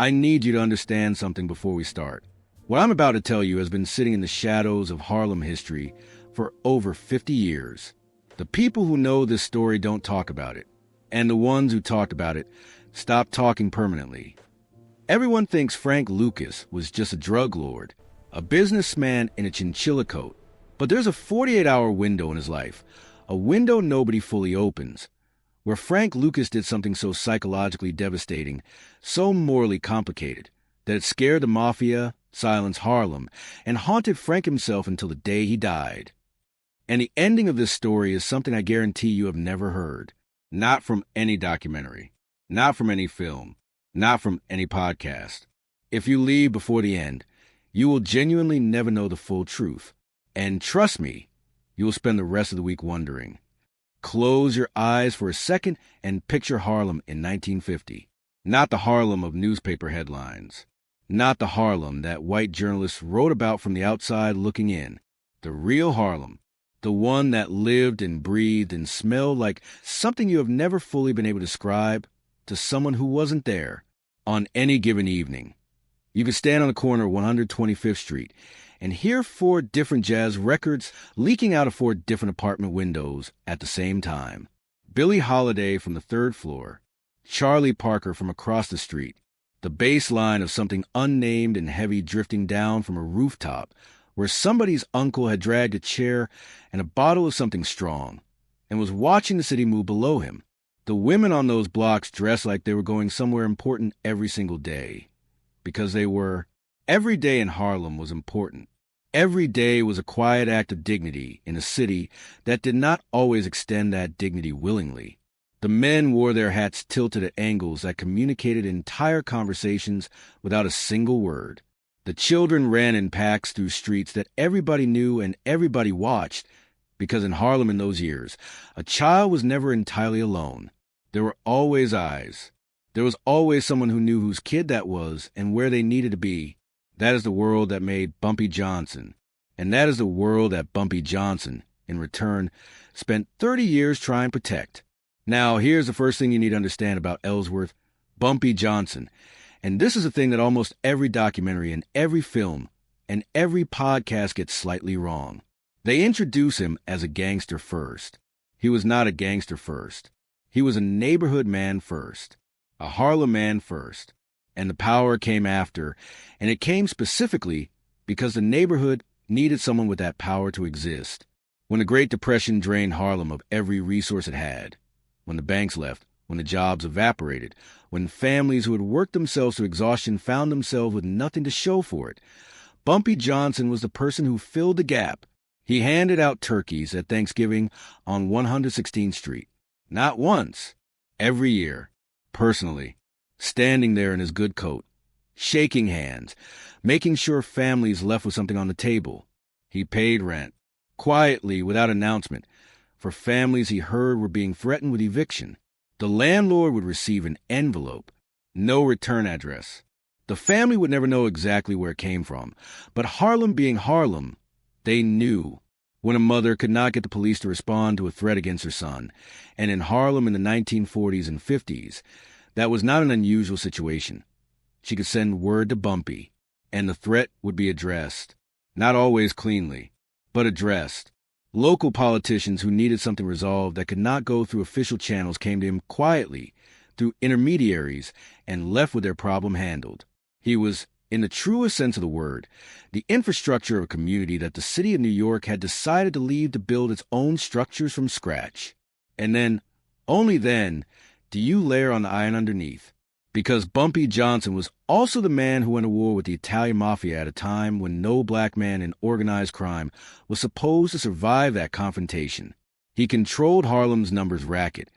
I need you to understand something before we start. What I'm about to tell you has been sitting in the shadows of Harlem history for over 50 years. The people who know this story don't talk about it, and the ones who talked about it stopped talking permanently. Everyone thinks Frank Lucas was just a drug lord, a businessman in a chinchilla coat, but there's a 48-hour window in his life, a window nobody fully opens, where Frank Lucas did something so psychologically devastating, so morally complicated, that it scared the Mafia, silenced Harlem, and haunted Frank himself until the day he died. And the ending of this story is something I guarantee you have never heard. Not from any documentary, not from any film, not from any podcast. If you leave before the end, you will genuinely never know the full truth. And trust me, you will spend the rest of the week wondering. Close your eyes for a second and picture Harlem in 1950. Not the Harlem of newspaper headlines. Not the Harlem that white journalists wrote about from the outside looking in. The real Harlem. The one that lived and breathed and smelled like something you have never fully been able to describe to someone who wasn't there on any given evening. You could stand on the corner of 125th Street and hear 4 different jazz records leaking out of 4 different apartment windows at the same time. Billie Holiday from the 3rd floor, Charlie Parker from across the street, the bass line of something unnamed and heavy drifting down from a rooftop where somebody's uncle had dragged a chair and a bottle of something strong and was watching the city move below him. The women on those blocks dressed like they were going somewhere important every single day. Because they were. Every day in Harlem was important. Every day was a quiet act of dignity in a city that did not always extend that dignity willingly. The men wore their hats tilted at angles that communicated entire conversations without a single word. The children ran in packs through streets that everybody knew and everybody watched, because in Harlem in those years, a child was never entirely alone. There were always eyes. There was always someone who knew whose kid that was and where they needed to be. That is the world that made Bumpy Johnson. And that is the world that Bumpy Johnson, in return, spent 30 years trying to protect. Now, here's the first thing you need to understand about Ellsworth, Bumpy Johnson. And this is a thing that almost every documentary and every film and every podcast gets slightly wrong. They introduce him as a gangster first. He was not a gangster first. He was a neighborhood man first. A Harlem man first, and the power came after, and it came specifically because the neighborhood needed someone with that power to exist. When the Great Depression drained Harlem of every resource it had, when the banks left, when the jobs evaporated, when families who had worked themselves to exhaustion found themselves with nothing to show for it, Bumpy Johnson was the person who filled the gap. He handed out turkeys at Thanksgiving on 116th Street. Not once, every year. Personally, standing there in his good coat, shaking hands, making sure families left with something on the table. He paid rent, quietly, without announcement, for families he heard were being threatened with eviction. The landlord would receive an envelope, no return address. The family would never know exactly where it came from, but Harlem being Harlem, they knew. When a mother could not get the police to respond to a threat against her son, and in Harlem in the 1940s and 50s, that was not an unusual situation. She could send word to Bumpy, and the threat would be addressed. Not always cleanly, but addressed. Local politicians who needed something resolved that could not go through official channels came to him quietly, through intermediaries, and left with their problem handled. He was, in the truest sense of the word, the infrastructure of a community that the city of New York had decided to leave to build its own structures from scratch. And then, only then, do you layer on the iron underneath. Because Bumpy Johnson was also the man who went to war with the Italian Mafia at a time when no black man in organized crime was supposed to survive that confrontation. He controlled Harlem's numbers racket,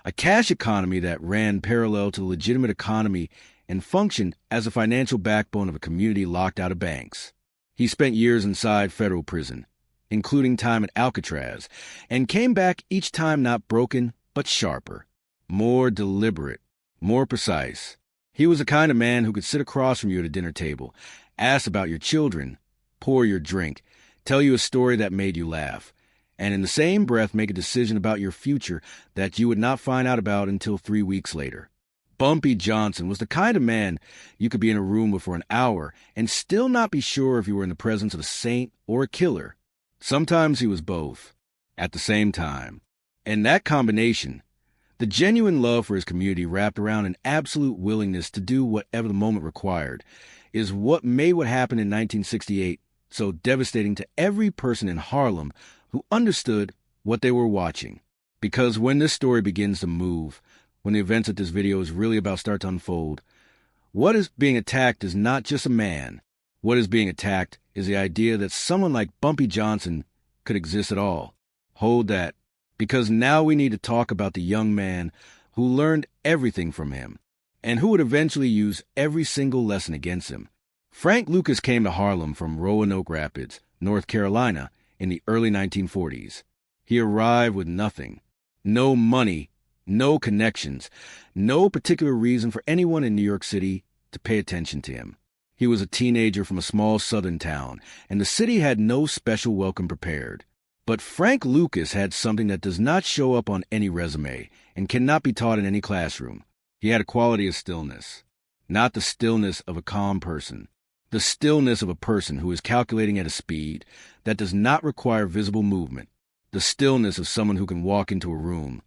a cash economy that ran parallel to the legitimate economy and functioned as a financial backbone of a community locked out of banks. He spent years inside federal prison, including time at Alcatraz, and came back each time not broken, but sharper, more deliberate, more precise. He was the kind of man who could sit across from you at a dinner table, ask about your children, pour your drink, tell you a story that made you laugh, and in the same breath make a decision about your future that you would not find out about until 3 weeks later. Bumpy Johnson was the kind of man you could be in a room with for an hour and still not be sure if you were in the presence of a saint or a killer. Sometimes he was both, at the same time. And that combination, the genuine love for his community wrapped around an absolute willingness to do whatever the moment required, is what made what happened in 1968 so devastating to every person in Harlem who understood what they were watching. Because when this story begins to move, when the events of this video is really about to start to unfold, what is being attacked is not just a man. What is being attacked is the idea that someone like Bumpy Johnson could exist at all. Hold that, because now we need to talk about the young man who learned everything from him, and who would eventually use every single lesson against him. Frank Lucas came to Harlem from Roanoke Rapids, North Carolina, in the early 1940s. He arrived with nothing. No money, no connections, no particular reason for anyone in New York City to pay attention to him. He was a teenager from a small southern town, and the city had no special welcome prepared. But Frank Lucas had something that does not show up on any resume and cannot be taught in any classroom. He had a quality of stillness, not the stillness of a calm person, the stillness of a person who is calculating at a speed that does not require visible movement, the stillness of someone who can walk into a room,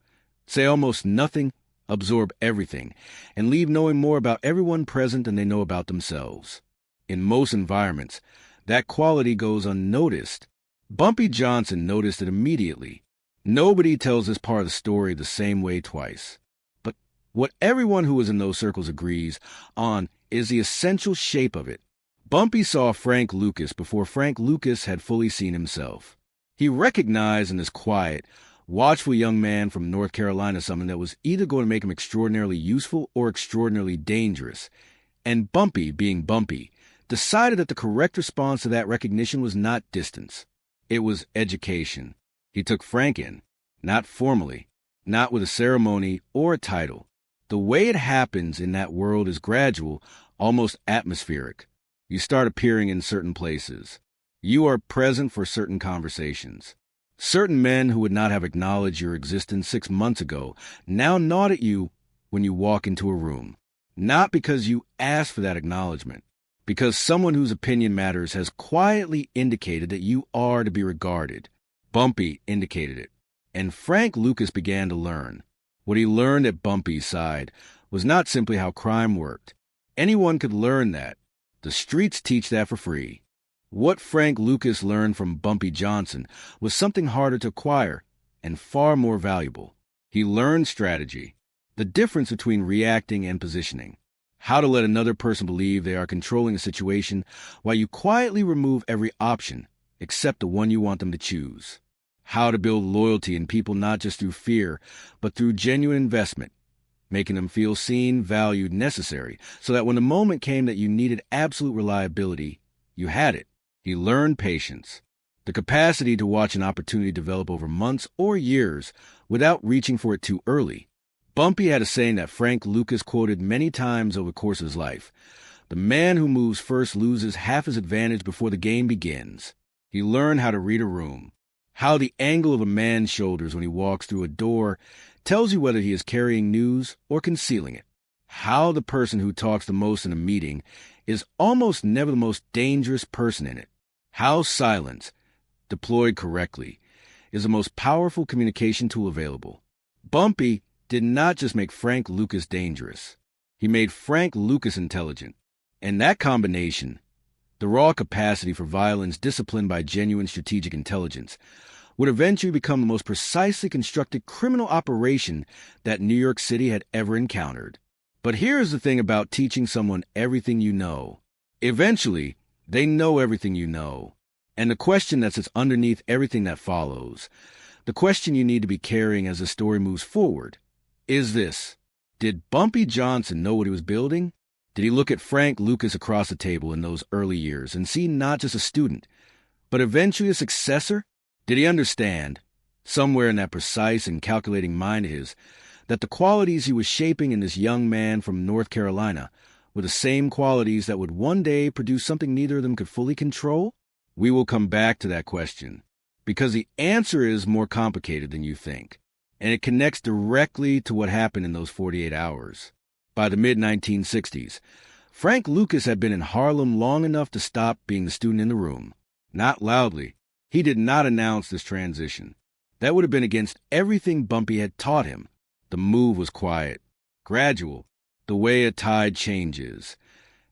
say almost nothing, absorb everything, and leave knowing more about everyone present than they know about themselves. In most environments, that quality goes unnoticed. Bumpy Johnson noticed it immediately. Nobody tells this part of the story the same way twice. But what everyone who was in those circles agrees on is the essential shape of it. Bumpy saw Frank Lucas before Frank Lucas had fully seen himself. He recognized in this quiet, watchful young man from North Carolina something that was either going to make him extraordinarily useful or extraordinarily dangerous. And Bumpy, being Bumpy, decided that the correct response to that recognition was not distance. It was education. He took Frank in, not formally, not with a ceremony or a title. The way it happens in that world is gradual, almost atmospheric. You start appearing in certain places. You are present for certain conversations. Certain men who would not have acknowledged your existence 6 months ago now nod at you when you walk into a room. Not because you asked for that acknowledgement, because someone whose opinion matters has quietly indicated that you are to be regarded. Bumpy indicated it. And Frank Lucas began to learn. What he learned at Bumpy's side was not simply how crime worked. Anyone could learn that. The streets teach that for free. What Frank Lucas learned from Bumpy Johnson was something harder to acquire and far more valuable. He learned strategy, the difference between reacting and positioning, how to let another person believe they are controlling a situation while you quietly remove every option except the one you want them to choose, how to build loyalty in people not just through fear, but through genuine investment, making them feel seen, valued, necessary, so that when the moment came that you needed absolute reliability, you had it. He learned patience, the capacity to watch an opportunity develop over months or years without reaching for it too early. Bumpy had a saying that Frank Lucas quoted many times over the course of his life. The man who moves first loses half his advantage before the game begins. He learned how to read a room, how the angle of a man's shoulders when he walks through a door tells you whether he is carrying news or concealing it, how the person who talks the most in a meeting is almost never the most dangerous person in it, how silence, deployed correctly, is the most powerful communication tool available. Bumpy did not just make Frank Lucas dangerous. He made Frank Lucas intelligent. And that combination, the raw capacity for violence disciplined by genuine strategic intelligence, would eventually become the most precisely constructed criminal operation that New York City had ever encountered. But here's the thing about teaching someone everything you know. Eventually, they know everything you know. And the question that sits underneath everything that follows, the question you need to be carrying as the story moves forward, is this. Did Bumpy Johnson know what he was building? Did he look at Frank Lucas across the table in those early years and see not just a student, but eventually a successor? Did he understand, somewhere in that precise and calculating mind of his, that the qualities he was shaping in this young man from North Carolina were the same qualities that would one day produce something neither of them could fully control? We will come back to that question, because the answer is more complicated than you think, and it connects directly to what happened in those 48 hours. By the mid-1960s, Frank Lucas had been in Harlem long enough to stop being the student in the room. Not loudly. He did not announce this transition. That would have been against everything Bumpy had taught him. The move was quiet, gradual, the way a tide changes.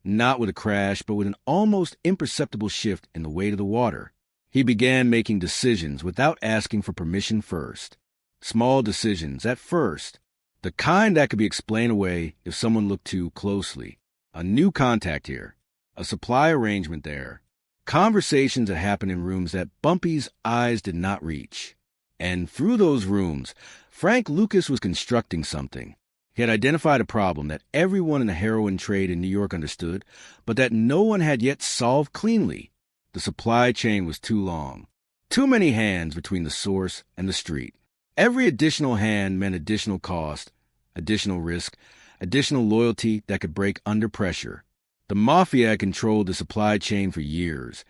Not with a crash, but with an almost imperceptible shift in the weight of the water. He began making decisions without asking for permission first. Small decisions at first. The kind that could be explained away if someone looked too closely. A new contact here. A supply arrangement there. Conversations that happened in rooms that Bumpy's eyes did not reach. And through those rooms, Frank Lucas was constructing something. He had identified a problem that everyone in the heroin trade in New York understood, but that no one had yet solved cleanly. The supply chain was too long. Too many hands between the source and the street. Every additional hand meant additional cost, additional risk, additional loyalty that could break under pressure. The Mafia had controlled the supply chain for years,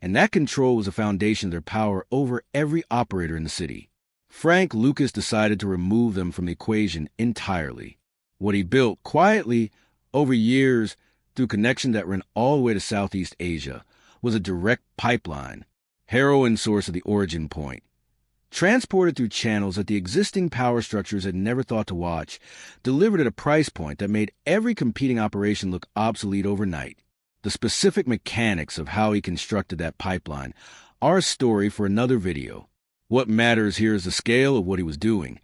and that control was the foundation of their power over every operator in the city. Frank Lucas decided to remove them from the equation entirely. What he built quietly over years through connections that ran all the way to Southeast Asia was a direct pipeline, heroin source of the origin point. Transported through channels that the existing power structures had never thought to watch, delivered at a price point that made every competing operation look obsolete overnight. The specific mechanics of how he constructed that pipeline are a story for another video. What matters here is the scale of what he was doing,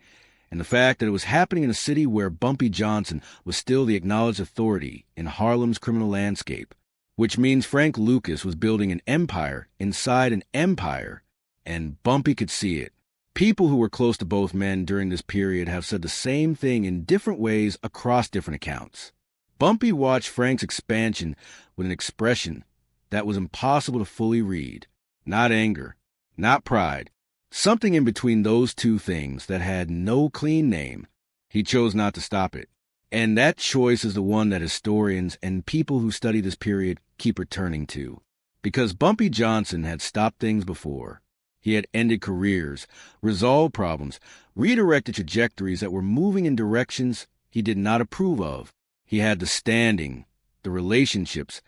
and the fact that it was happening in a city where Bumpy Johnson was still the acknowledged authority in Harlem's criminal landscape, which means Frank Lucas was building an empire inside an empire, and Bumpy could see it. People who were close to both men during this period have said the same thing in different ways across different accounts. Bumpy watched Frank's expansion with an expression that was impossible to fully read. Not anger, not pride. Something in between those two things that had no clean name. He chose not to stop it. And that choice is the one that historians and people who study this period keep returning to. Because Bumpy Johnson had stopped things before. He had ended careers, resolved problems, redirected trajectories that were moving in directions he did not approve of. He had the standing, the relationships,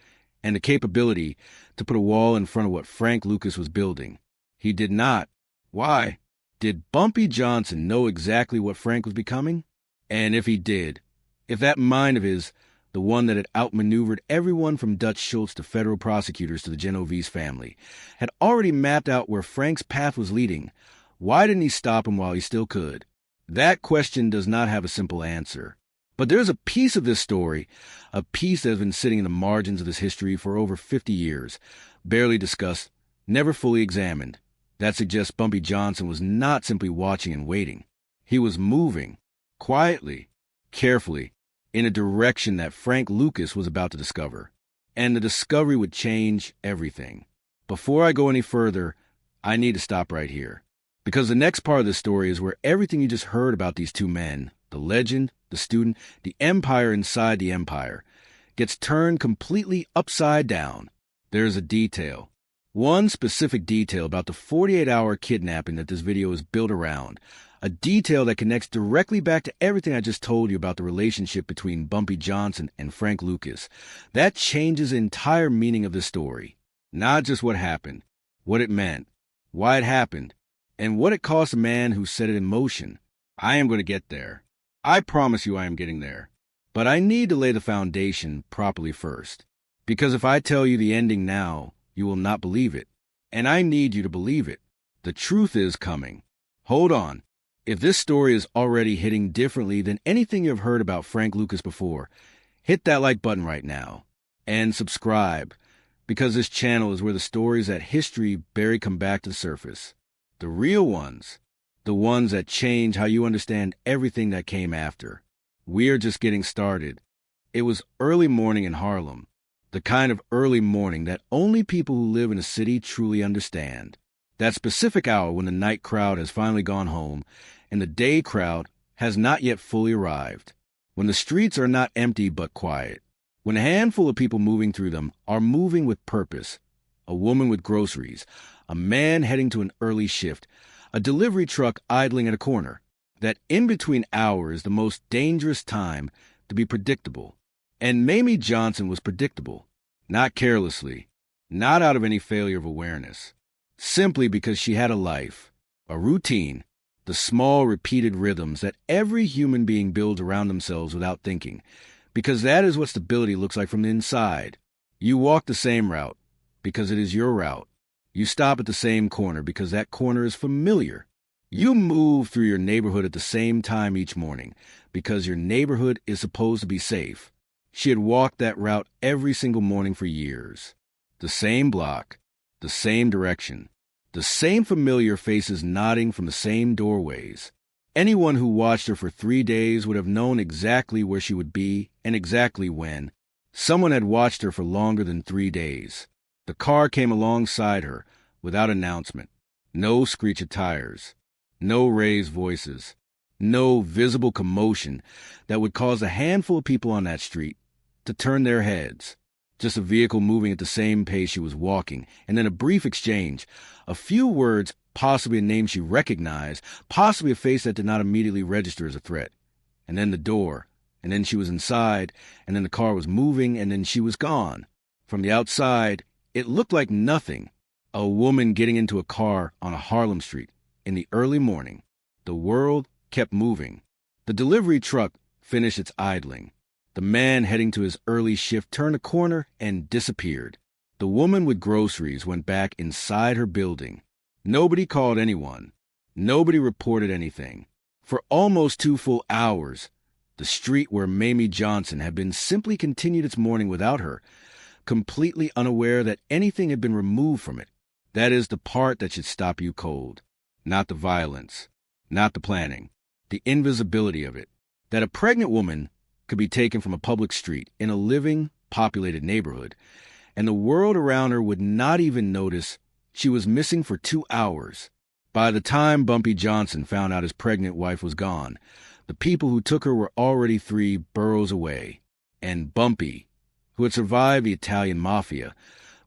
and the capability to put a wall in front of what Frank Lucas was building. He did not. Why? Did Bumpy Johnson know exactly what Frank was becoming? And if he did, if that mind of his, the one that had outmaneuvered everyone from Dutch Schultz to federal prosecutors to the Genovese family, had already mapped out where Frank's path was leading, why didn't he stop him while he still could? That question does not have a simple answer. But there's a piece of this story, a piece that has been sitting in the margins of this history for over 50 years, barely discussed, never fully examined, that suggests Bumpy Johnson was not simply watching and waiting. He was moving, quietly, carefully, in a direction that Frank Lucas was about to discover. And the discovery would change everything. Before I go any further, I need to stop right here. Because the next part of the story is where everything you just heard about these two men, the legend, the student, the empire inside the empire, gets turned completely upside down. There's a detail. One specific detail about the 48-hour kidnapping that this video is built around. A detail that connects directly back to everything I just told you about the relationship between Bumpy Johnson and Frank Lucas. That changes the entire meaning of the story. Not just what happened, what it meant, why it happened, and what it cost a man who set it in motion. I am going to get there. I promise you I am getting there. But I need to lay the foundation properly first. Because if I tell you the ending now, you will not believe it. And I need you to believe it. The truth is coming. Hold on. If this story is already hitting differently than anything you've heard about Frank Lucas before, hit that like button right now. And subscribe, because this channel is where the stories that history buried come back to the surface. The real ones. The ones that change how you understand everything that came after. We are just getting started. It was early morning in Harlem. The kind of early morning that only people who live in a city truly understand. That specific hour when the night crowd has finally gone home and the day crowd has not yet fully arrived. When the streets are not empty but quiet. When a handful of people moving through them are moving with purpose. A woman with groceries. A man heading to an early shift. A delivery truck idling at a corner. That in-between hour is the most dangerous time to be predictable. And Mayme Johnson was predictable, not carelessly, not out of any failure of awareness, simply because she had a life, a routine, the small repeated rhythms that every human being builds around themselves without thinking, because that is what stability looks like from the inside. You walk the same route because it is your route. You stop at the same corner because that corner is familiar. You move through your neighborhood at the same time each morning because your neighborhood is supposed to be safe. She had walked that route every single morning for years. The same block, the same direction, the same familiar faces nodding from the same doorways. Anyone who watched her for 3 days would have known exactly where she would be and exactly when. Someone had watched her for longer than 3 days. The car came alongside her without announcement. No screech of tires, no raised voices, no visible commotion that would cause a handful of people on that street to turn their heads. Just a vehicle moving at the same pace she was walking, and then a brief exchange, a few words, possibly a name she recognized, possibly a face that did not immediately register as a threat. And then the door, and then she was inside, and then the car was moving, and then she was gone. From the outside, it looked like nothing. A woman getting into a car on a Harlem street in the early morning. The world kept moving. The delivery truck finished its idling. The man heading to his early shift turned a corner and disappeared. The woman with groceries went back inside her building. Nobody called anyone. Nobody reported anything. For almost 2 full hours, the street where Mayme Johnson had been simply continued its morning without her, completely unaware that anything had been removed from it. That is the part that should stop you cold. Not the violence, not the planning, the invisibility of it. That a pregnant woman could be taken from a public street in a living, populated neighborhood, and the world around her would not even notice she was missing for 2 hours. By the time Bumpy Johnson found out his pregnant wife was gone, the people who took her were already 3 boroughs away. And Bumpy, who had survived the Italian Mafia,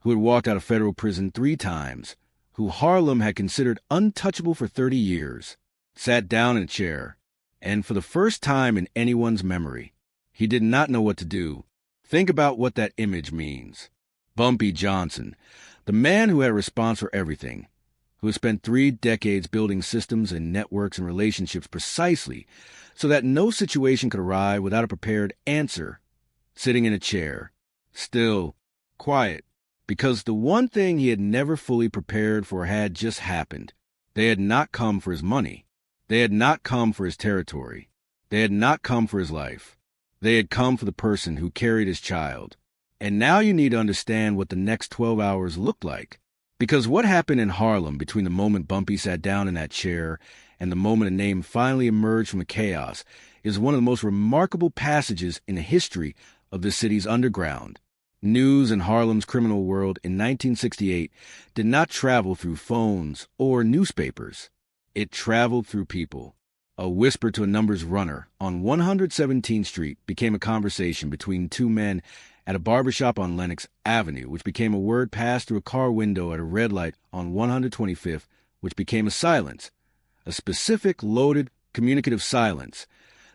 who had walked out of federal prison 3 times, who Harlem had considered untouchable for 30 years, sat down in a chair, and for the first time in anyone's memory, he did not know what to do. Think about what that image means. Bumpy Johnson, the man who had a response for everything, who had spent 3 decades building systems and networks and relationships precisely so that no situation could arrive without a prepared answer, sitting in a chair, still, quiet, because the one thing he had never fully prepared for had just happened. They had not come for his money. They had not come for his territory. They had not come for his life. They had come for the person who carried his child. And now you need to understand what the next 12 hours looked like. Because what happened in Harlem between the moment Bumpy sat down in that chair and the moment a name finally emerged from the chaos is one of the most remarkable passages in the history of the city's underground. News in Harlem's criminal world in 1968 did not travel through phones or newspapers. It traveled through people. A whisper to a numbers runner on 117th Street became a conversation between 2 men at a barbershop on Lenox Avenue, which became a word passed through a car window at a red light on 125th, which became a silence, a specific, loaded, communicative silence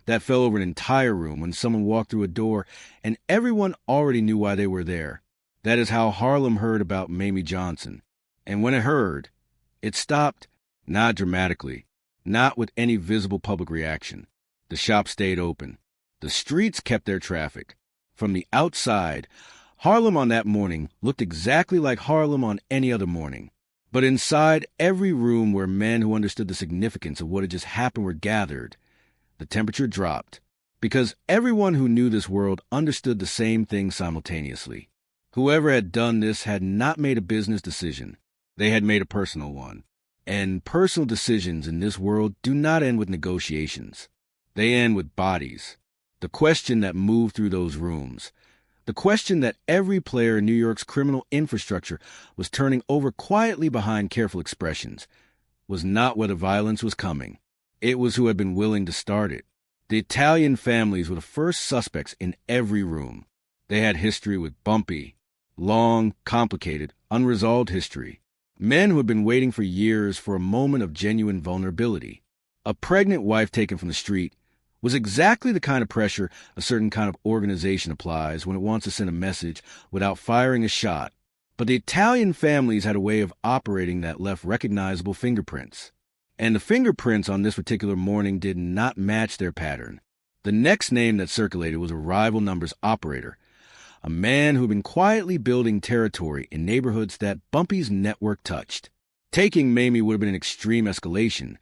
that fell over an entire room when someone walked through a door and everyone already knew why they were there. That is how Harlem heard about Mayme Johnson. And when it heard, it stopped, not dramatically, not with any visible public reaction. The shop stayed open. The streets kept their traffic. From the outside, Harlem on that morning looked exactly like Harlem on any other morning. But inside every room where men who understood the significance of what had just happened were gathered, the temperature dropped, because everyone who knew this world understood the same thing simultaneously. Whoever had done this had not made a business decision. They had made a personal one. And personal decisions in this world do not end with negotiations. They end with bodies. The question that moved through those rooms, the question that every player in New York's criminal infrastructure was turning over quietly behind careful expressions, was not whether violence was coming. It was who had been willing to start it. The Italian families were the first suspects in every room. They had history with Bumpy, long, complicated, unresolved history. Men who had been waiting for years for a moment of genuine vulnerability. A pregnant wife taken from the street was exactly the kind of pressure a certain kind of organization applies when it wants to send a message without firing a shot. But the Italian families had a way of operating that left recognizable fingerprints. And the fingerprints on this particular morning did not match their pattern. The next name that circulated was a rival numbers operator, a man who had been quietly building territory in neighborhoods that Bumpy's network touched. Taking Mayme would have been an extreme escalation,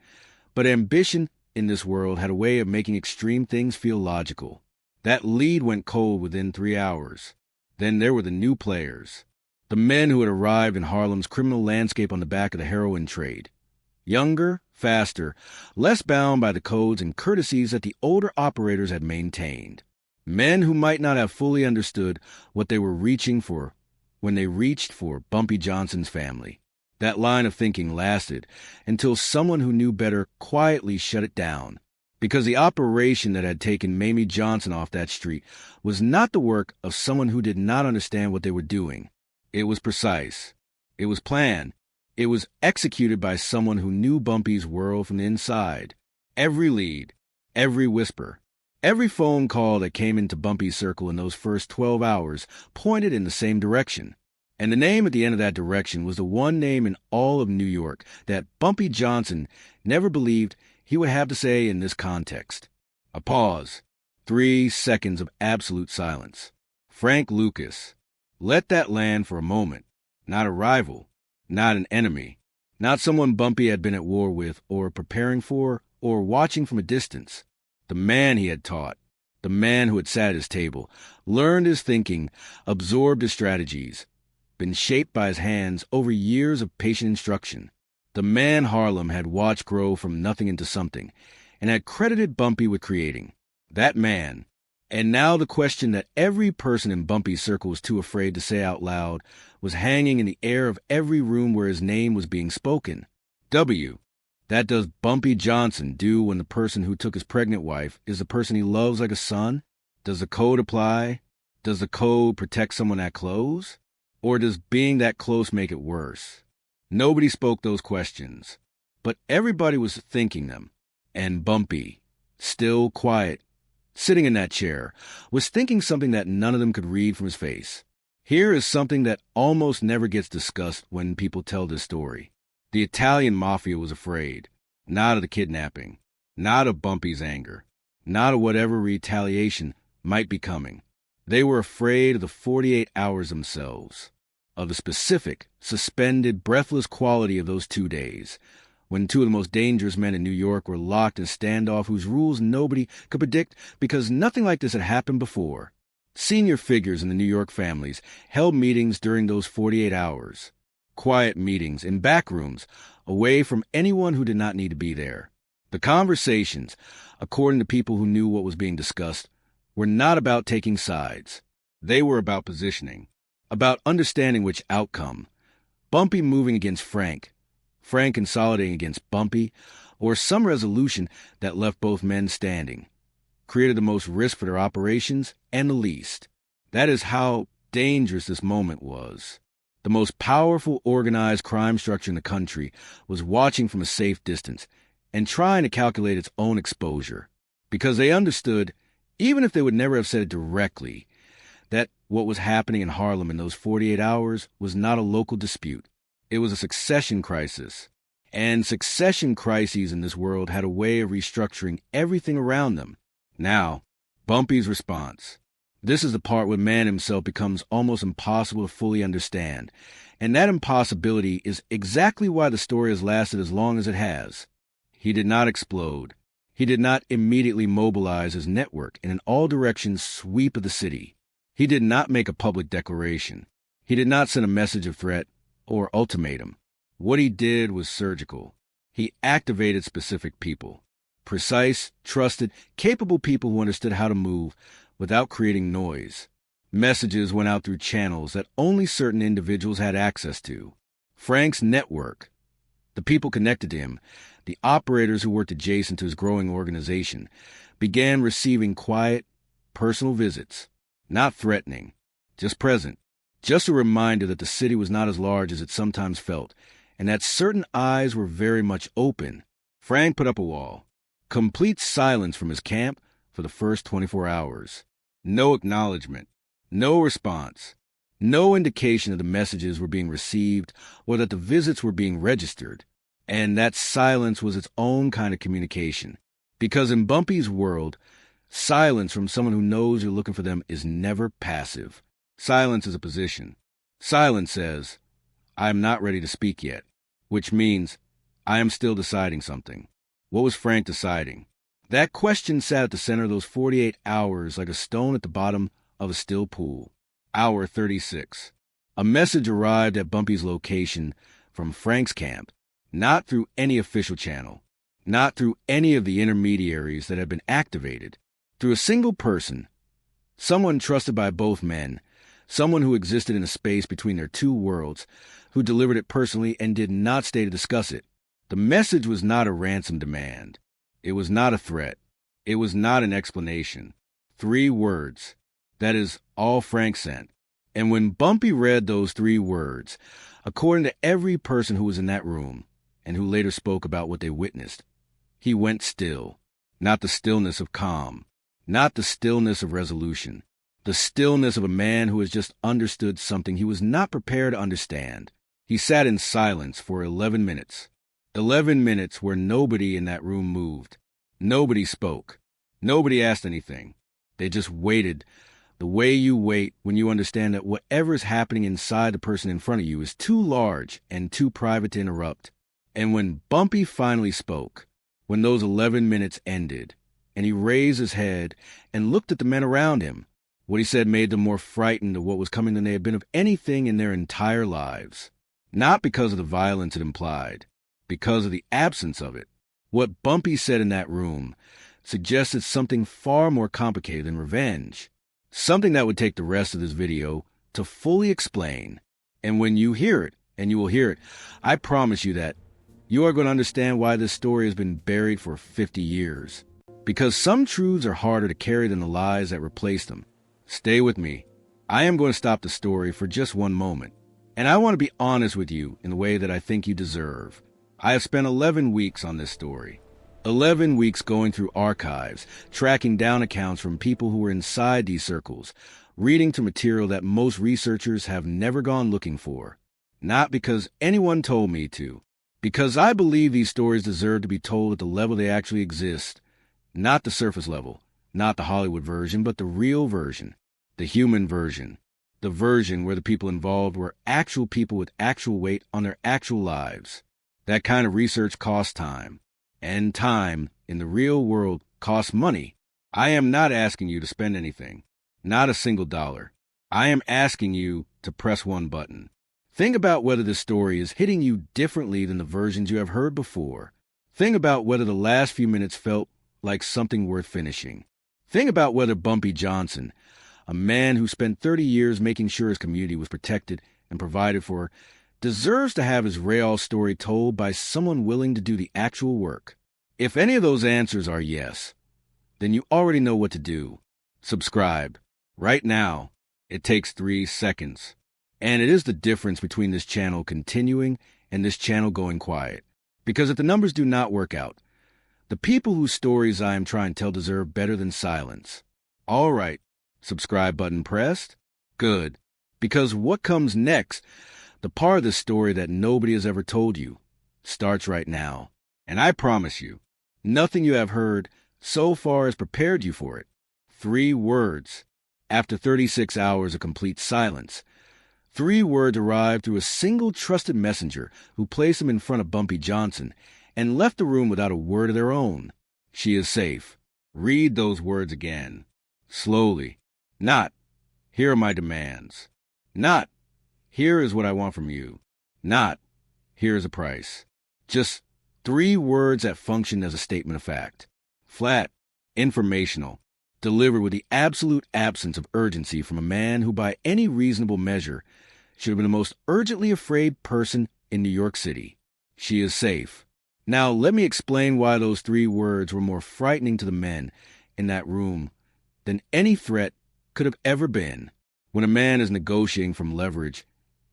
but ambition in this world had a way of making extreme things feel logical. That lead went cold within 3 hours. Then there were the new players, the men who had arrived in Harlem's criminal landscape on the back of the heroin trade. Younger, faster, less bound by the codes and courtesies that the older operators had maintained. Men who might not have fully understood what they were reaching for when they reached for Bumpy Johnson's family. That line of thinking lasted until someone who knew better quietly shut it down, because the operation that had taken Mayme Johnson off that street was not the work of someone who did not understand what they were doing. It was precise. It was planned. It was executed by someone who knew Bumpy's world from the inside. Every lead, every whisper, every phone call that came into Bumpy's circle in those first 12 hours pointed in the same direction. And the name at the end of that direction was the one name in all of New York that Bumpy Johnson never believed he would have to say in this context. A pause. 3 seconds of absolute silence. Frank Lucas. Let that land for a moment. Not a rival. Not an enemy. Not someone Bumpy had been at war with or preparing for or watching from a distance. The man he had taught. The man who had sat at his table, learned his thinking, absorbed his strategies, been shaped by his hands over years of patient instruction. The man Harlem had watched grow from nothing into something, and had credited Bumpy with creating. That man. And now the question that every person in Bumpy's circle was too afraid to say out loud was hanging in the air of every room where his name was being spoken. W. That does Bumpy Johnson do when the person who took his pregnant wife is the person he loves like a son? Does the code apply? Does the code protect someone that close? Or does being that close make it worse? Nobody spoke those questions, but everybody was thinking them. And Bumpy, still quiet, sitting in that chair, was thinking something that none of them could read from his face. Here is something that almost never gets discussed when people tell this story. The Italian Mafia was afraid, not of the kidnapping, not of Bumpy's anger, not of whatever retaliation might be coming. They were afraid of the 48 hours themselves, of the specific, suspended, breathless quality of those 2 days, when 2 of the most dangerous men in New York were locked in a standoff whose rules nobody could predict because nothing like this had happened before. Senior figures in the New York families held meetings during those 48 hours. Quiet meetings in back rooms, away from anyone who did not need to be there. The conversations, according to people who knew what was being discussed, were not about taking sides. They were about positioning, about understanding which outcome. Bumpy moving against Frank, Frank consolidating against Bumpy, or some resolution that left both men standing, created the most risk for their operations and the least. That is how dangerous this moment was. The most powerful organized crime structure in the country was watching from a safe distance and trying to calculate its own exposure, because they understood, even if they would never have said it directly, that what was happening in Harlem in those 48 hours was not a local dispute. It was a succession crisis. And succession crises in this world had a way of restructuring everything around them. Now, Bumpy's response. This is the part where man himself becomes almost impossible to fully understand. And that impossibility is exactly why the story has lasted as long as it has. He did not explode. He did not immediately mobilize his network in an all-direction sweep of the city. He did not make a public declaration. He did not send a message of threat or ultimatum. What he did was surgical. He activated specific people. Precise, trusted, capable people who understood how to move without creating noise. Messages went out through channels that only certain individuals had access to. Frank's network, the people connected to him, the operators who worked adjacent to his growing organization, began receiving quiet, personal visits, not threatening, just present, just a reminder that the city was not as large as it sometimes felt, and that certain eyes were very much open. Frank put up a wall. Complete silence from his camp for the first 24 hours. No acknowledgement. No response. No indication that the messages were being received or that the visits were being registered. And that silence was its own kind of communication. Because in Bumpy's world, silence from someone who knows you're looking for them is never passive. Silence is a position. Silence says, I am not ready to speak yet, which means I am still deciding something. What was Frank deciding? That question sat at the center of those 48 hours like a stone at the bottom of a still pool. Hour 36. A message arrived at Bumpy's location from Frank's camp, not through any official channel, not through any of the intermediaries that had been activated, through a single person, someone trusted by both men, someone who existed in a space between their two worlds, who delivered it personally and did not stay to discuss it. The message was not a ransom demand. It was not a threat. It was not an explanation. 3 words. That is all Frank sent. And when Bumpy read those 3 words, according to every person who was in that room, and who later spoke about what they witnessed, he went still. Not the stillness of calm. Not the stillness of resolution. The stillness of a man who has just understood something he was not prepared to understand. He sat in silence for 11 minutes. 11 minutes where nobody in that room moved. Nobody spoke. Nobody asked anything. They just waited, the way you wait when you understand that whatever is happening inside the person in front of you is too large and too private to interrupt. And when Bumpy finally spoke, when those 11 minutes ended, and he raised his head and looked at the men around him, what he said made them more frightened of what was coming than they had been of anything in their entire lives. Not because of the violence it implied, because of the absence of it. What Bumpy said in that room suggested something far more complicated than revenge. Something that would take the rest of this video to fully explain. And when you hear it, and you will hear it, I promise you that you are going to understand why this story has been buried for 50 years. Because some truths are harder to carry than the lies that replace them. Stay with me. I am going to stop the story for just one moment. And I want to be honest with you in the way that I think you deserve. I have spent 11 weeks on this story. 11 weeks going through archives, tracking down accounts from people who were inside these circles, reading through material that most researchers have never gone looking for. Not because anyone told me to. Because I believe these stories deserve to be told at the level they actually exist. Not the surface level, not the Hollywood version, but the real version, the human version, the version where the people involved were actual people with actual weight on their actual lives. That kind of research costs time, and time in the real world costs money. I am not asking you to spend anything, not a single dollar. I am asking you to press one button. Think about whether this story is hitting you differently than the versions you have heard before. Think about whether the last few minutes felt like something worth finishing. Think about whether Bumpy Johnson, a man who spent 30 years making sure his community was protected and provided for, deserves to have his real story told by someone willing to do the actual work. If any of those answers are yes, then you already know what to do. Subscribe. Right now. It takes 3 seconds. And it is the difference between this channel continuing and this channel going quiet. Because if the numbers do not work out, the people whose stories I am trying to tell deserve better than silence. All right. Subscribe button pressed? Good. Because what comes next, the part of the story that nobody has ever told you, starts right now. And I promise you, nothing you have heard so far has prepared you for it. 3 words. After 36 hours of complete silence, 3 words arrived through a single trusted messenger who placed them in front of Bumpy Johnson and left the room without a word of their own. She is safe. Read those words again. Slowly. Not, here are my demands. Not, here is what I want from you. Not, here is a price. Just 3 words that functioned as a statement of fact. Flat, informational, delivered with the absolute absence of urgency from a man who by any reasonable measure should have been the most urgently afraid person in New York City. She is safe. Now let me explain why those 3 words were more frightening to the men in that room than any threat could have ever been. When a man is negotiating from leverage,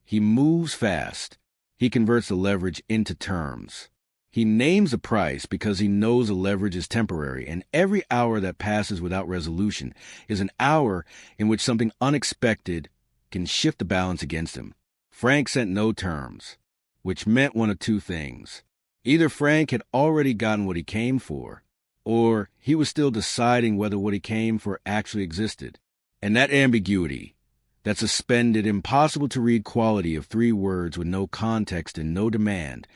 he moves fast. He converts the leverage into terms. He names a price because he knows the leverage is temporary, and every hour that passes without resolution is an hour in which something unexpected can shift the balance against him. Frank sent no terms, which meant one of two things. Either Frank had already gotten what he came for, or he was still deciding whether what he came for actually existed. And that ambiguity, that suspended, impossible-to-read quality of 3 words with no context and no demand,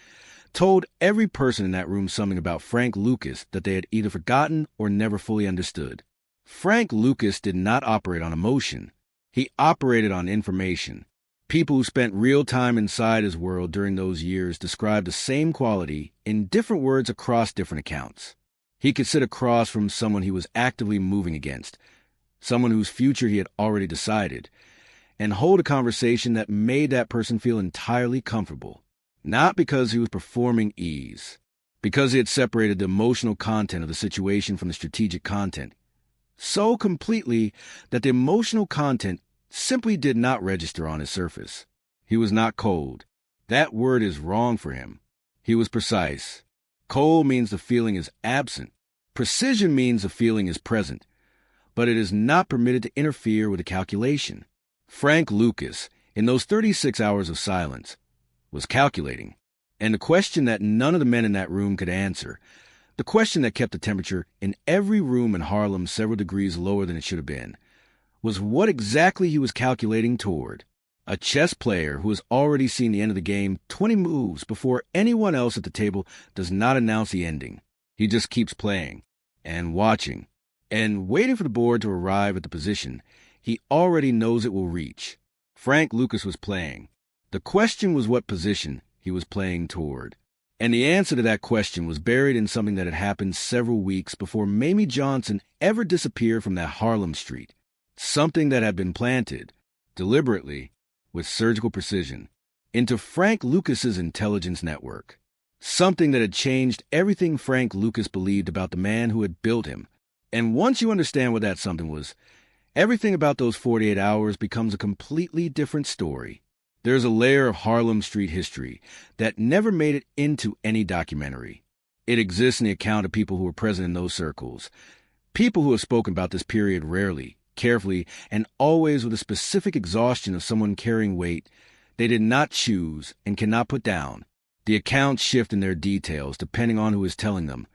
told every person in that room something about Frank Lucas that they had either forgotten or never fully understood. Frank Lucas did not operate on emotion. He operated on information. People who spent real time inside his world during those years described the same quality in different words across different accounts. He could sit across from someone he was actively moving against, someone whose future he had already decided, and hold a conversation that made that person feel entirely comfortable. Not because he was performing ease, because he had separated the emotional content of the situation from the strategic content, so completely that the emotional content simply did not register on his surface. He was not cold. That word is wrong for him. He was precise. Cold means the feeling is absent. Precision means the feeling is present, but it is not permitted to interfere with the calculation. Frank Lucas, in those 36 hours of silence, was calculating, and the question that none of the men in that room could answer, the question that kept the temperature in every room in Harlem several degrees lower than it should have been, was what exactly he was calculating toward. A chess player who has already seen the end of the game 20 moves before anyone else at the table does not announce the ending. He just keeps playing, and watching, and waiting for the board to arrive at the position he already knows it will reach. Frank Lucas was playing. The question was what position he was playing toward. And the answer to that question was buried in something that had happened several weeks before Mayme Johnson ever disappeared from that Harlem street. Something that had been planted, deliberately, with surgical precision, into Frank Lucas's intelligence network. Something that had changed everything Frank Lucas believed about the man who had built him. And once you understand what that something was, everything about those 48 hours becomes a completely different story. There's a layer of Harlem street history that never made it into any documentary. It exists in the account of people who were present in those circles. People who have spoken about this period rarely, carefully, and always with a specific exhaustion of someone carrying weight they did not choose and cannot put down. The accounts shift in their details depending on who is telling them,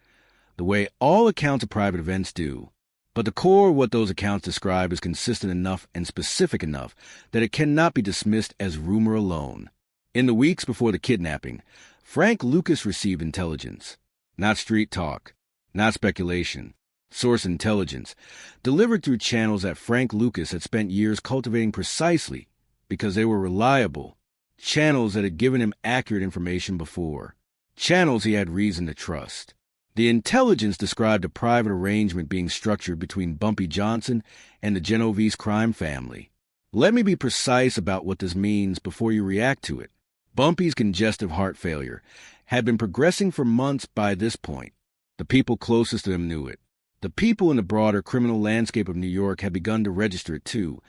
the way all accounts of private events do. But the core of what those accounts describe is consistent enough and specific enough that it cannot be dismissed as rumor alone. In the weeks before the kidnapping, Frank Lucas received intelligence. Not street talk, not speculation. Source intelligence, delivered through channels that Frank Lucas had spent years cultivating precisely because they were reliable. Channels that had given him accurate information before. Channels he had reason to trust. The intelligence described a private arrangement being structured between Bumpy Johnson and the Genovese crime family. Let me be precise about what this means before you react to it. Bumpy's congestive heart failure had been progressing for months by this point. The people closest to him knew it. The people in the broader criminal landscape of New York had begun to register it too,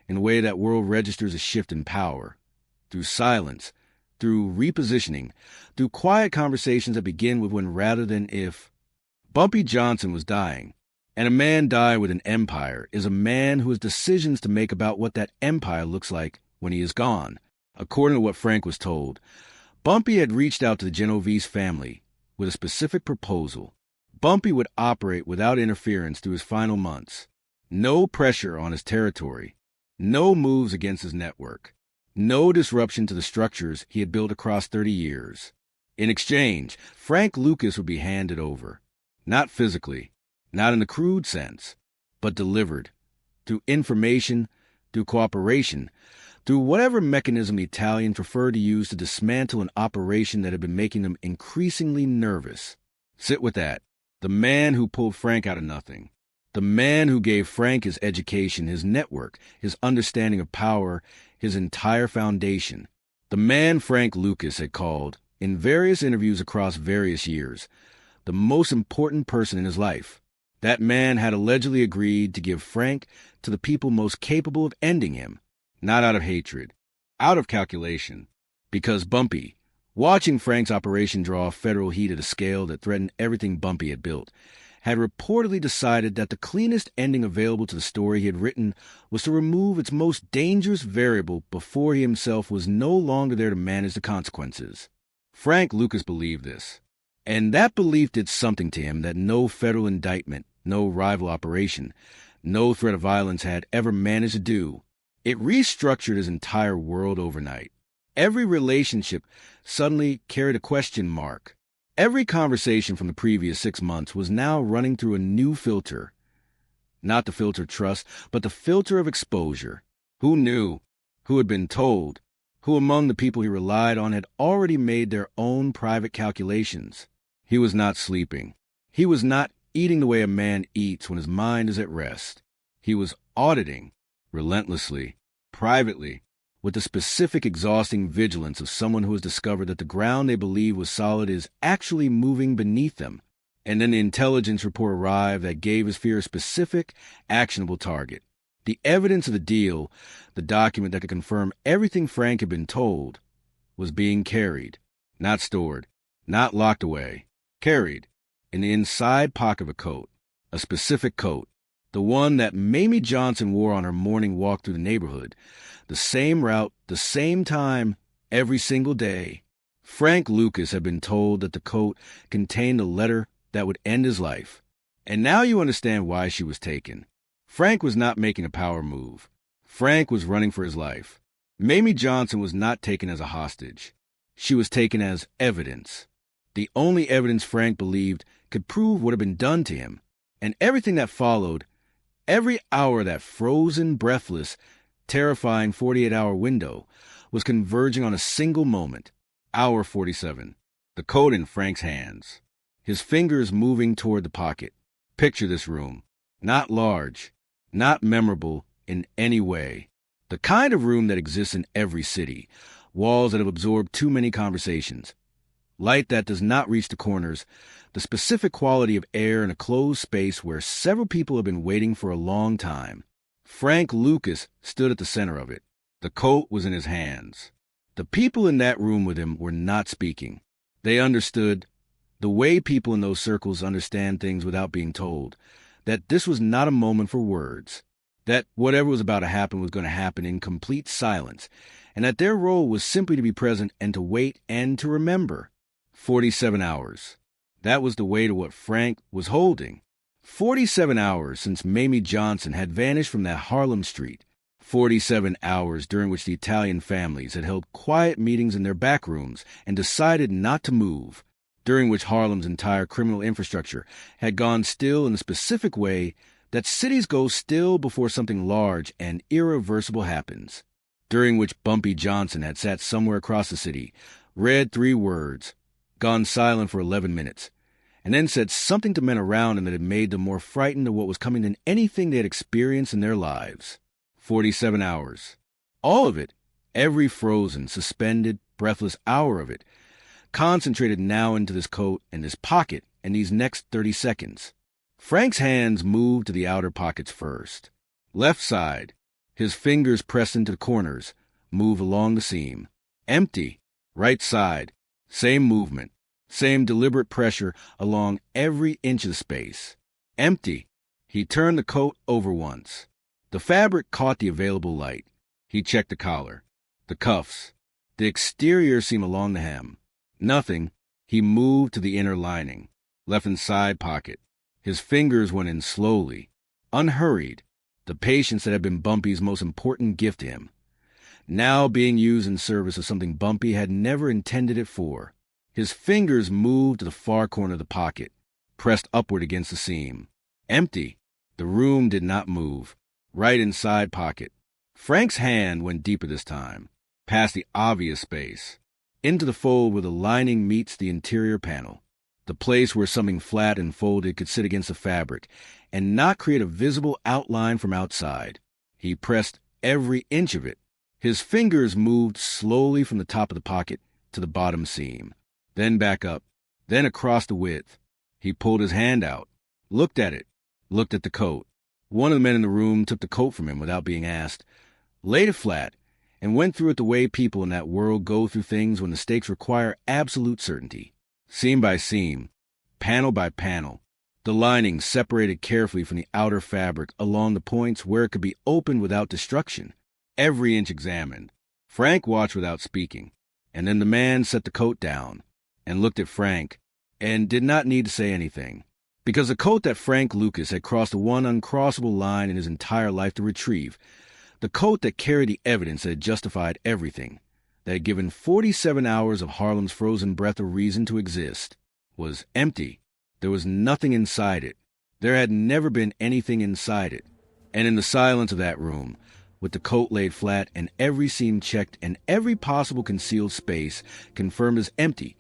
in a way that world registers a shift in power. Through silence, through repositioning, through quiet conversations that begin with when rather than if. Bumpy Johnson was dying, and a man dying with an empire is a man who has decisions to make about what that empire looks like when he is gone. According to what Frank was told, Bumpy had reached out to the Genovese family with a specific proposal. Bumpy would operate without interference through his final months. No pressure on his territory. No moves against his network. No disruption to the structures he had built across 30 years. In exchange, Frank Lucas would be handed over. Not physically, not in the crude sense, but delivered. Through information, through cooperation, through whatever mechanism the Italians preferred to use to dismantle an operation that had been making them increasingly nervous. Sit with that. The man who pulled Frank out of nothing. The man who gave Frank his education, his network, his understanding of power, his entire foundation. The man Frank Lucas had called, in various interviews across various years, the most important person in his life. That man had allegedly agreed to give Frank to the people most capable of ending him, not out of hatred, out of calculation, because Bumpy watching Frank's operation draw federal heat at a scale that threatened everything Bumpy had built, had reportedly decided that the cleanest ending available to the story he had written was to remove its most dangerous variable before he himself was no longer there to manage the consequences. Frank Lucas believed this, and that belief did something to him that no federal indictment, no rival operation, no threat of violence had ever managed to do. It restructured his entire world overnight. Every relationship suddenly carried a question mark. Every conversation from the previous 6 months was now running through a new filter. Not the filter of trust, but the filter of exposure. Who knew? Who had been told? Who among the people he relied on had already made their own private calculations? He was not sleeping. He was not eating the way a man eats when his mind is at rest. He was auditing, relentlessly, privately, with the specific exhausting vigilance of someone who has discovered that the ground they believe was solid is actually moving beneath them. And then the intelligence report arrived that gave his fear a specific, actionable target. The evidence of the deal, the document that could confirm everything Frank had been told, was being carried, not stored, not locked away, carried in the inside pocket of a coat, a specific coat, the one that Mayme Johnson wore on her morning walk through the neighborhood, the same route, the same time, every single day. Frank Lucas had been told that the coat contained a letter that would end his life. And now you understand why she was taken. Frank was not making a power move. Frank was running for his life. Mayme Johnson was not taken as a hostage. She was taken as evidence. The only evidence Frank believed could prove what had been done to him. And everything that followed, every hour that frozen, breathless, terrifying 48-hour window was converging on a single moment. Hour 47. The coat in Frank's hands. His fingers moving toward the pocket. Picture this room. Not large. Not memorable in any way. The kind of room that exists in every city. Walls that have absorbed too many conversations. Light that does not reach the corners. The specific quality of air in a closed space where several people have been waiting for a long time. Frank Lucas stood at the center of it. The coat was in his hands. The people in that room with him were not speaking. They understood, the way people in those circles understand things without being told, that this was not a moment for words, that whatever was about to happen was going to happen in complete silence, and that their role was simply to be present and to wait and to remember. 47 hours. That was the weight of what Frank was holding. 47 hours since Mayme Johnson had vanished from that Harlem street. 47 hours during which the Italian families had held quiet meetings in their back rooms and decided not to move. During which Harlem's entire criminal infrastructure had gone still in the specific way that cities go still before something large and irreversible happens. During which Bumpy Johnson had sat somewhere across the city, read 3 words, gone silent for 11 minutes, and then said something to men around him that had made them more frightened of what was coming than anything they had experienced in their lives. 47 hours. All of it, every frozen, suspended, breathless hour of it, concentrated now into this coat and this pocket and these next 30 seconds. Frank's hands moved to the outer pockets first. Left side, his fingers pressed into the corners, move along the seam. Empty. Right side, same movement. Same deliberate pressure along every inch of the space. Empty. He turned the coat over once. The fabric caught the available light. He checked the collar, the cuffs, the exterior seam along the hem. Nothing. He moved to the inner lining, left inside pocket. His fingers went in slowly, unhurried, the patience that had been Bumpy's most important gift to him, now being used in service of something Bumpy had never intended it for. His fingers moved to the far corner of the pocket, pressed upward against the seam. Empty. The room did not move. Right inside pocket. Frank's hand went deeper this time, past the obvious space, into the fold where the lining meets the interior panel, the place where something flat and folded could sit against the fabric and not create a visible outline from outside. He pressed every inch of it. His fingers moved slowly from the top of the pocket to the bottom seam, then back up, then across the width. He pulled his hand out, looked at it, looked at the coat. One of the men in the room took the coat from him without being asked, laid it flat, and went through it the way people in that world go through things when the stakes require absolute certainty. Seam by seam, panel by panel, the lining separated carefully from the outer fabric along the points where it could be opened without destruction. Every inch examined. Frank watched without speaking, and then the man set the coat down and looked at Frank and did not need to say anything, because the coat that Frank Lucas had crossed the one uncrossable line in his entire life to retrieve, the coat that carried the evidence that had justified everything, that had given 47 hours of Harlem's frozen breath a reason to exist, was empty. There was nothing inside it. There had never been anything inside it. And in the silence of that room, with the coat laid flat and every seam checked and every possible concealed space confirmed as empty,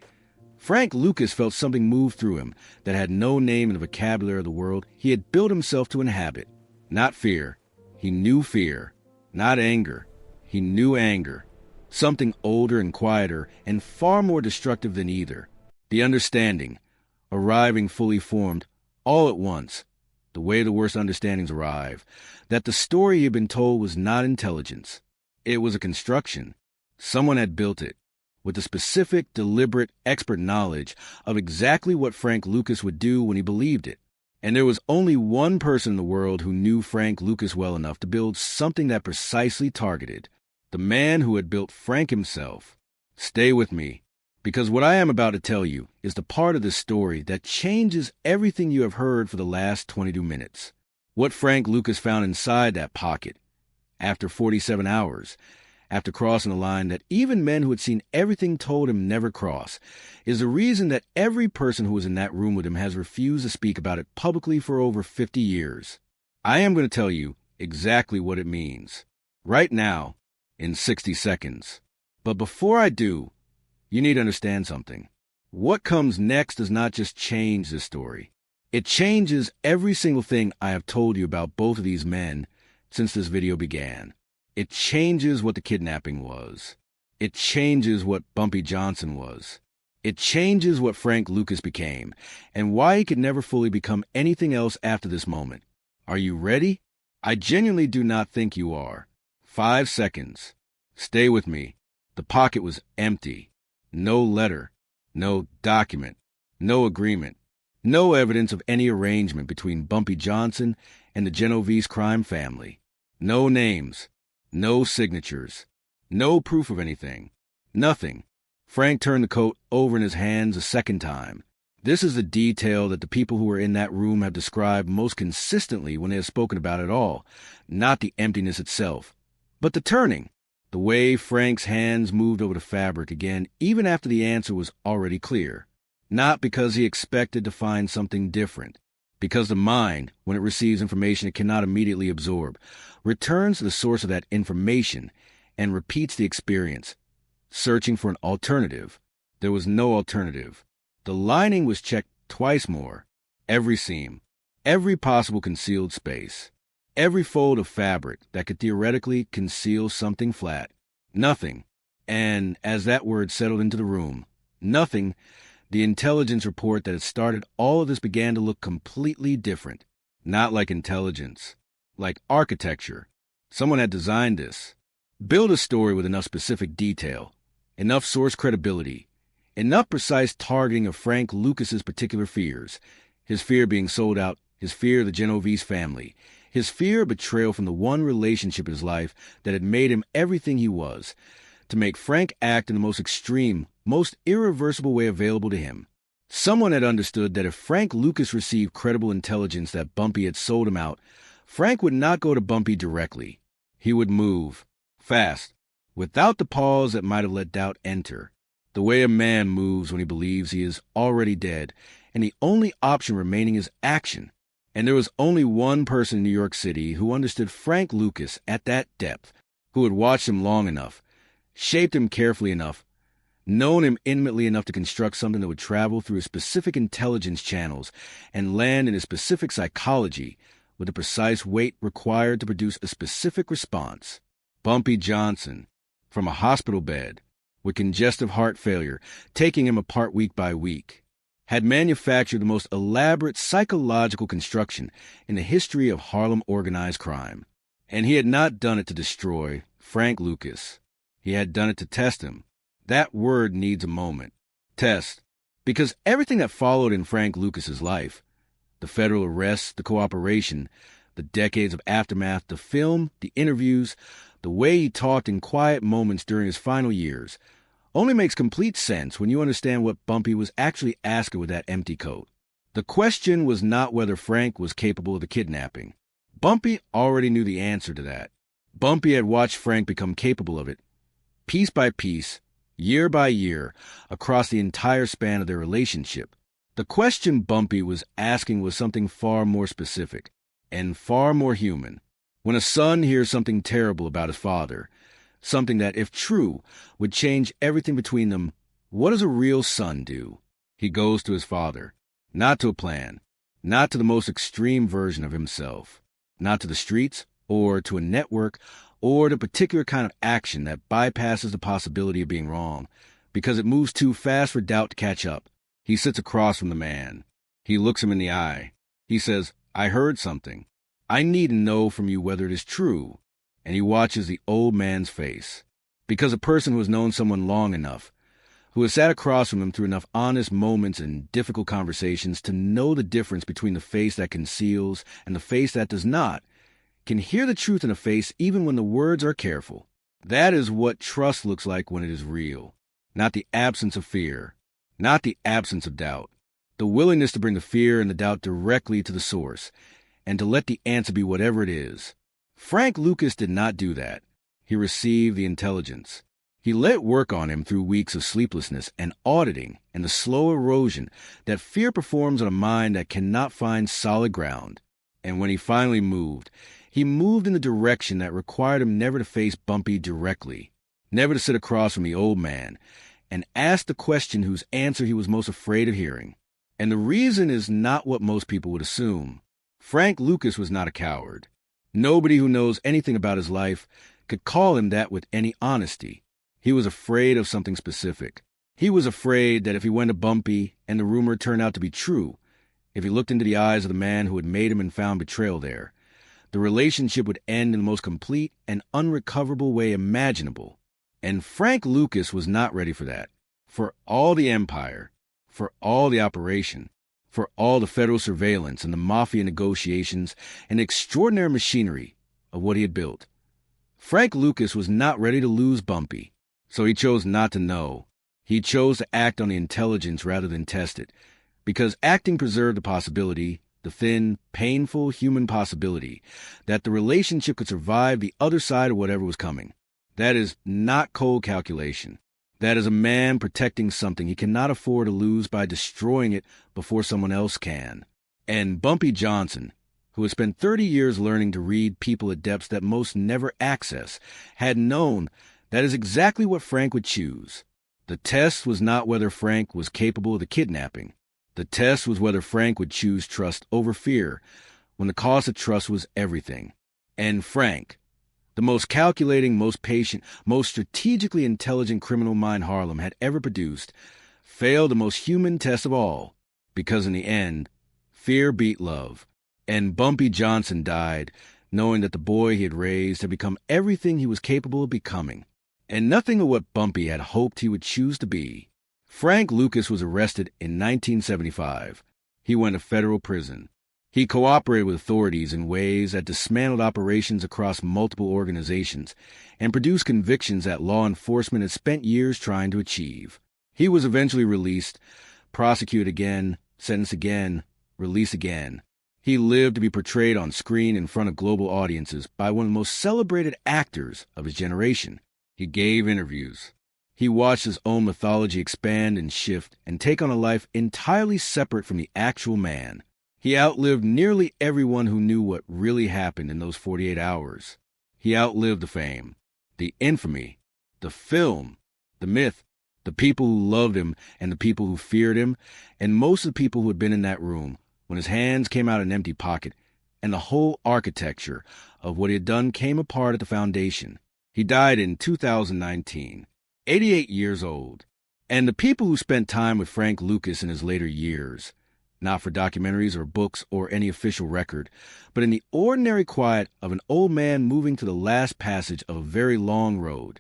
Frank Lucas felt something move through him that had no name in the vocabulary of the world he had built himself to inhabit. Not fear. He knew fear. Not anger. He knew anger. Something older and quieter and far more destructive than either. The understanding, arriving fully formed, all at once, the way the worst understandings arrive, that the story he had been told was not intelligence. It was a construction. Someone had built it, with the specific, deliberate, expert knowledge of exactly what Frank Lucas would do when he believed it. And there was only one person in the world who knew Frank Lucas well enough to build something that precisely targeted the man who had built Frank himself. Stay with me, because what I am about to tell you is the part of this story that changes everything you have heard for the last 22 minutes. What Frank Lucas found inside that pocket, after 47 hours, after crossing a line that even men who had seen everything told him never cross, is the reason that every person who was in that room with him has refused to speak about it publicly for over 50 years. I am going to tell you exactly what it means, right now, in 60 seconds. But before I do, you need to understand something. What comes next does not just change this story. It changes every single thing I have told you about both of these men since this video began. It changes what the kidnapping was. It changes what Bumpy Johnson was. It changes what Frank Lucas became, and why he could never fully become anything else after this moment. Are you ready? I genuinely do not think you are. 5 seconds. Stay with me. The pocket was empty. No letter. No document. No agreement. No evidence of any arrangement between Bumpy Johnson and the Genovese crime family. No names. No signatures. No proof of anything. Nothing. Frank turned the coat over in his hands a second time. This is the detail that the people who were in that room have described most consistently when they have spoken about it all, not the emptiness itself, but the turning, the way Frank's hands moved over the fabric again even after the answer was already clear. Not because he expected to find something different, because the mind, when it receives information it cannot immediately absorb, returns to the source of that information and repeats the experience, searching for an alternative. There was no alternative. The lining was checked twice more. Every seam, every possible concealed space, every fold of fabric that could theoretically conceal something flat. Nothing. And as that word settled into the room, nothing, the intelligence report that had started all of this began to look completely different. Not like intelligence, like architecture. Someone had designed this. Build a story with enough specific detail, enough source credibility, enough precise targeting of Frank Lucas's particular fears. His fear being sold out, his fear of the Genovese family, his fear of betrayal from the one relationship in his life that had made him everything he was, to make Frank act in the most extreme, most irreversible way available to him. Someone had understood that if Frank Lucas received credible intelligence that Bumpy had sold him out, Frank would not go to Bumpy directly. He would move, fast, without the pause that might have let doubt enter, the way a man moves when he believes he is already dead, and the only option remaining is action. And there was only one person in New York City who understood Frank Lucas at that depth, who had watched him long enough, shaped him carefully enough, known him intimately enough to construct something that would travel through his specific intelligence channels and land in his specific psychology with the precise weight required to produce a specific response. Bumpy Johnson, from a hospital bed, with congestive heart failure, taking him apart week by week, had manufactured the most elaborate psychological construction in the history of Harlem organized crime. And he had not done it to destroy Frank Lucas. He had done it to test him. That word needs a moment. Test. Because everything that followed in Frank Lucas's life, the federal arrests, the cooperation, the decades of aftermath, the film, the interviews, the way he talked in quiet moments during his final years, only makes complete sense when you understand what Bumpy was actually asking with that empty coat. The question was not whether Frank was capable of the kidnapping. Bumpy already knew the answer to that. Bumpy had watched Frank become capable of it, piece by piece, year by year, across the entire span of their relationship. The question Bumpy was asking was something far more specific and far more human. When a son hears something terrible about his father, something that, if true, would change everything between them, what does a real son do? He goes to his father, not to a plan, not to the most extreme version of himself, not to the streets, or to a network, or to a particular kind of action that bypasses the possibility of being wrong, because it moves too fast for doubt to catch up. He sits across from the man. He looks him in the eye. He says, "I heard something. I need to know from you whether it is true." And he watches the old man's face. Because a person who has known someone long enough, who has sat across from him through enough honest moments and difficult conversations to know the difference between the face that conceals and the face that does not, can hear the truth in a face even when the words are careful. That is what trust looks like when it is real. Not the absence of fear. Not the absence of doubt. The willingness to bring the fear and the doubt directly to the source, and to let the answer be whatever it is. Frank Lucas did not do that. He received the intelligence. He let it work on him through weeks of sleeplessness and auditing and the slow erosion that fear performs on a mind that cannot find solid ground. And when he finally moved, he moved in the direction that required him never to face Bumpy directly, never to sit across from the old man, and ask the question whose answer he was most afraid of hearing. And the reason is not what most people would assume. Frank Lucas was not a coward. Nobody who knows anything about his life could call him that with any honesty. He was afraid of something specific. He was afraid that if he went to Bumpy and the rumor turned out to be true, if he looked into the eyes of the man who had made him and found betrayal there, the relationship would end in the most complete and unrecoverable way imaginable. And Frank Lucas was not ready for that. For all the empire, for all the operation, for all the federal surveillance and the Mafia negotiations and extraordinary machinery of what he had built. Frank Lucas was not ready to lose Bumpy, so he chose not to know. He chose to act on the intelligence rather than test it, because acting preserved the possibility, the thin, painful human possibility, that the relationship could survive the other side of whatever was coming. That is not cold calculation. That is a man protecting something he cannot afford to lose by destroying it before someone else can. And Bumpy Johnson, who had spent 30 years learning to read people at depths that most never access, had known that is exactly what Frank would choose. The test was not whether Frank was capable of the kidnapping. The test was whether Frank would choose trust over fear, when the cost of trust was everything. And Frank, the most calculating, most patient, most strategically intelligent criminal mind Harlem had ever produced, failed the most human test of all, because in the end, fear beat love. And Bumpy Johnson died, knowing that the boy he had raised had become everything he was capable of becoming, and nothing of what Bumpy had hoped he would choose to be. Frank Lucas was arrested in 1975. He went to federal prison. He cooperated with authorities in ways that dismantled operations across multiple organizations and produced convictions that law enforcement had spent years trying to achieve. He was eventually released, prosecuted again, sentenced again, released again. He lived to be portrayed on screen in front of global audiences by one of the most celebrated actors of his generation. He gave interviews. He watched his own mythology expand and shift and take on a life entirely separate from the actual man. He outlived nearly everyone who knew what really happened in those 48 hours. He outlived the fame, the infamy, the film, the myth, the people who loved him and the people who feared him, and most of the people who had been in that room when his hands came out of an empty pocket and the whole architecture of what he had done came apart at the foundation. He died in 2019, 88 years old. And the people who spent time with Frank Lucas in his later years, not for documentaries or books or any official record, but in the ordinary quiet of an old man moving to the last passage of a very long road,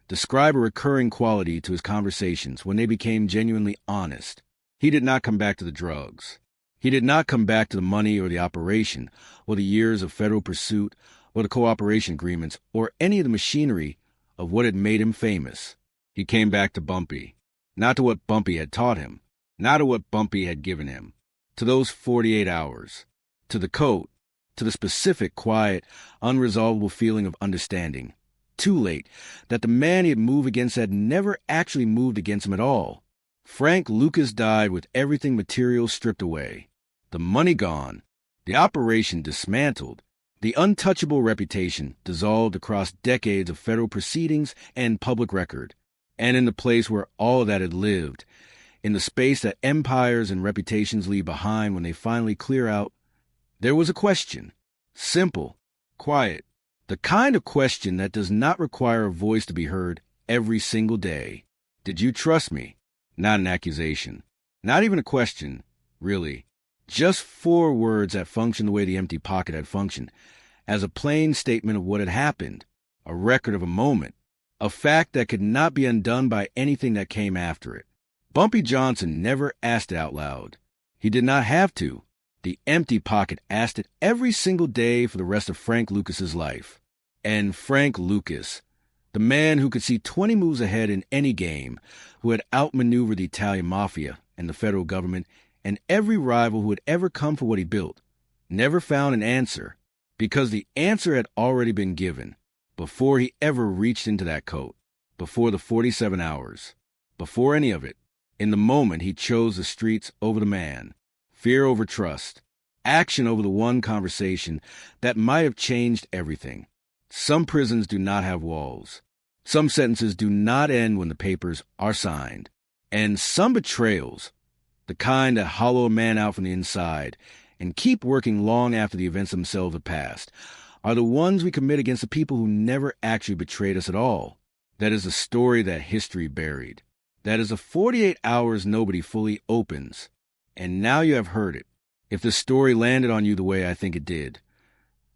describe a recurring quality to his conversations when they became genuinely honest. He did not come back to the drugs. He did not come back to the money or the operation, or the years of federal pursuit, or the cooperation agreements, or any of the machinery of what had made him famous. He came back to Bumpy. Not to what Bumpy had taught him, not to what Bumpy had given him. To those 48 hours. To the coat. To the specific, quiet, unresolvable feeling of understanding. Too late, that the man he had moved against had never actually moved against him at all. Frank Lucas died with everything material stripped away. The money gone. The operation dismantled. The untouchable reputation dissolved across decades of federal proceedings and public record. And in the place where all of that had lived, in the space that empires and reputations leave behind when they finally clear out, there was a question. Simple, quiet, the kind of question that does not require a voice to be heard every single day. Did you trust me? Not an accusation. Not even a question, really. Just 4 words that functioned the way the empty pocket had functioned, as a plain statement of what had happened, a record of a moment, a fact that could not be undone by anything that came after it. Bumpy Johnson never asked it out loud. He did not have to. The empty pocket asked it every single day for the rest of Frank Lucas's life. And Frank Lucas, the man who could see 20 moves ahead in any game, who had outmaneuvered the Italian Mafia and the federal government and every rival who had ever come for what he built, never found an answer, because the answer had already been given before he ever reached into that coat, before the 47 hours, before any of it. In the moment, he chose the streets over the man, fear over trust, action over the one conversation that might have changed everything. Some prisons do not have walls. Some sentences do not end when the papers are signed. And some betrayals, the kind that hollow a man out from the inside and keep working long after the events themselves have passed, are the ones we commit against the people who never actually betrayed us at all. That is a story that history buried. That is the 48 hours nobody fully opens. And now you have heard it. If the story landed on you the way I think it did,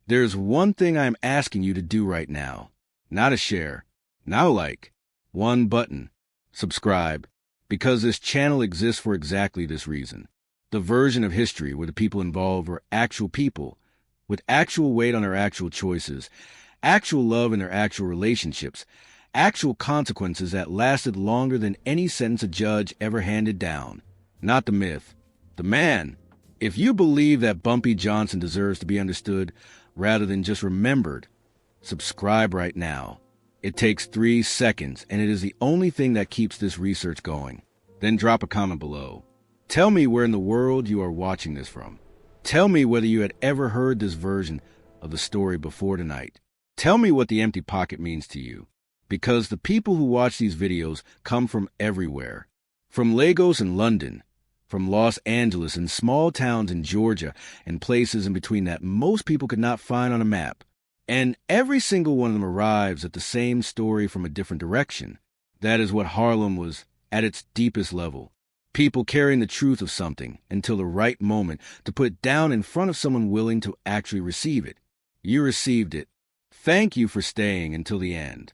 there's one thing I am asking you to do right now. Not a share, not a like, one button. Subscribe, because this channel exists for exactly this reason. The version of history where the people involved were actual people, with actual weight on their actual choices, actual love in their actual relationships, actual consequences that lasted longer than any sentence a judge ever handed down. Not the myth. The man. If you believe that Bumpy Johnson deserves to be understood rather than just remembered, subscribe right now. It takes 3 seconds, and it is the only thing that keeps this research going. Then drop a comment below. Tell me where in the world you are watching this from. Tell me whether you had ever heard this version of the story before tonight. Tell me what the empty pocket means to you. Because the people who watch these videos come from everywhere. From Lagos and London, from Los Angeles and small towns in Georgia and places in between that most people could not find on a map. And every single one of them arrives at the same story from a different direction. That is what Harlem was at its deepest level. People carrying the truth of something until the right moment to put it down in front of someone willing to actually receive it. You received it. Thank you for staying until the end.